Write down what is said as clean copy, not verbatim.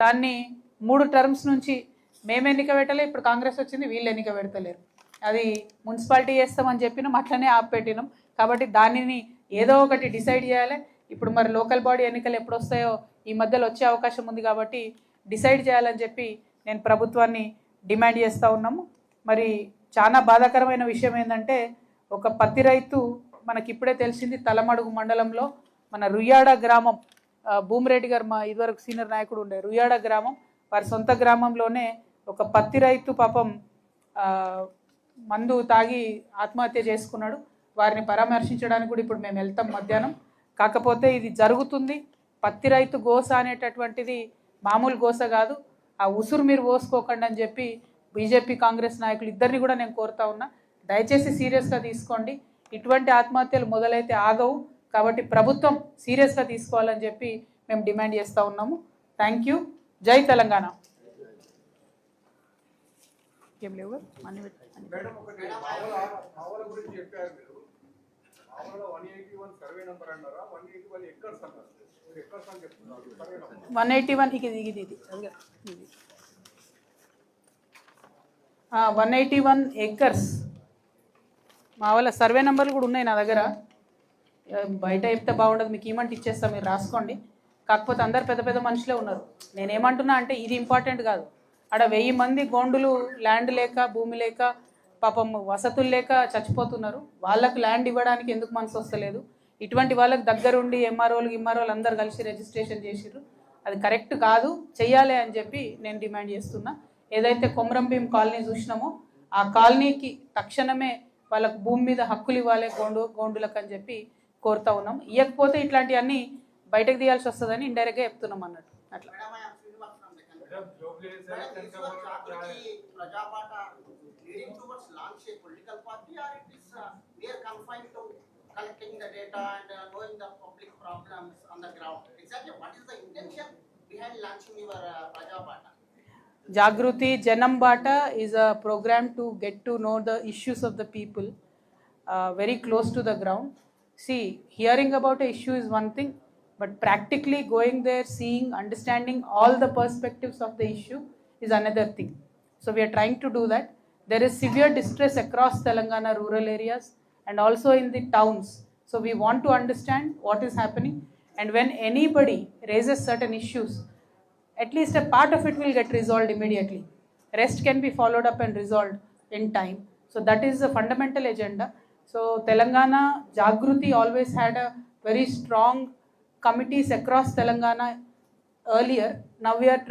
దాన్ని 3 టర్మ్స్ నుంచి మేము ఎన్నిక పెట్టలే, ఇప్పుడు కాంగ్రెస్ వచ్చింది, వీళ్ళు ఎన్నిక పెడతలేరు. అది మున్సిపాలిటీ చేస్తామని చెప్పినాం, అట్లనే ఆపెట్టినాం. కాబట్టి దానిని ఏదో ఒకటి డిసైడ్ చేయాలి. ఇప్పుడు మరి లోకల్ బాడీ ఎన్నికలు ఎప్పుడు వస్తాయో ఈ మధ్యలో వచ్చే అవకాశం ఉంది, కాబట్టి డిసైడ్ చేయాలని చెప్పి నేను ప్రభుత్వాన్ని డిమాండ్ చేస్తూ ఉన్నాము. మరి చాలా బాధాకరమైన విషయం ఏంటంటే, ఒక పత్తి రైతు మనకి ఇప్పుడే తెలిసింది, తలమడుగు మండలంలో మన రుయ్యాడ గ్రామం, భూమిరెడ్డి గారు మా ఇదివరకు సీనియర్ నాయకుడు ఉండే రుయ్యాడ గ్రామం, వారి సొంత గ్రామంలోనే ఒక పత్తి రైతు పాపం మందు తాగి ఆత్మహత్య చేసుకున్నాడు. వారిని పరామర్శించడానికి కూడా ఇప్పుడు మేము వెళ్తాం మధ్యాహ్నం. కాకపోతే ఇది జరుగుతుంది, పత్తి రైతు గోస అనేటటువంటిది మామూలు గోస కాదు. ఆ ఉసురు మీరు పోసుకోకండి అని చెప్పి బీజేపీ కాంగ్రెస్ నాయకులు ఇద్దరిని కూడా నేను కోరుతా ఉన్నా. దయచేసి సీరియస్గా తీసుకోండి, ఇటువంటి ఆత్మహత్యలు మొదలైతే ఆగవు. కాబట్టి ప్రభుత్వం సీరియస్గా తీసుకోవాలని చెప్పి మేము డిమాండ్ చేస్తూ ఉన్నాము. Thank you. జై తెలంగాణ. ఏం లేవు ఇది 181 ఎకర్స్ మా వాళ్ళ సర్వే నెంబర్లు కూడా ఉన్నాయి నా దగ్గర. బయట చెప్తే బాగుండదు, మీకు ఏమంటే ఇచ్చేస్తాం, మీరు రాసుకోండి. కాకపోతే అందరు పెద్ద పెద్ద మనుషులే ఉన్నారు. నేనేమంటున్నా అంటే ఇది ఇంపార్టెంట్ కాదు. ఆడ 1000 మంది గోండులు ల్యాండ్ లేక, భూమి లేక, పాపం వసతులు లేక చచ్చిపోతున్నారు. వాళ్ళకు ల్యాండ్ ఇవ్వడానికి ఎందుకు మనసు వస్తలేదు? ఇటువంటి వాళ్ళకి దగ్గరుండి ఎంఆర్ఓలు అందరు కలిసి రిజిస్ట్రేషన్ చేసిర్రు. అది కరెక్ట్ కాదు, చెయ్యాలి అని చెప్పి నేను డిమాండ్ చేస్తున్నా. ఏదైతే కొమరంభీం కాలనీ చూసినామో ఆ కాలనీకి తక్షణమే వాళ్ళకు భూమి మీద హక్కులు ఇవ్వాలి గోండులకు అని చెప్పి కోరుతా ఉన్నాం. ఇవ్వకపోతే ఇట్లాంటివన్నీ బయటకు తీయాల్సి వస్తుందని ఇండైరెక్ట్గా చెప్తున్నాం అన్నట్టు. అట్లా collecting the data and knowing the public problems on the ground. Exactly, what is the intention behind launching your Praja Bata? Jagruti Janam Bata is a program to get to know the issues of the people very close to the ground. See, hearing about an issue is one thing, but practically going there, seeing, understanding all the perspectives of the issue is another thing. So we are trying to do that. There is severe distress across Telangana rural areas and also in the towns. So we want to understand what is happening, and when anybody raises certain issues, at least a part of it will get resolved immediately. Rest can be followed up and resolved in time. So that is the fundamental agenda. So Telangana Jagruti always had a very strong committees across Telangana earlier. Now we are trying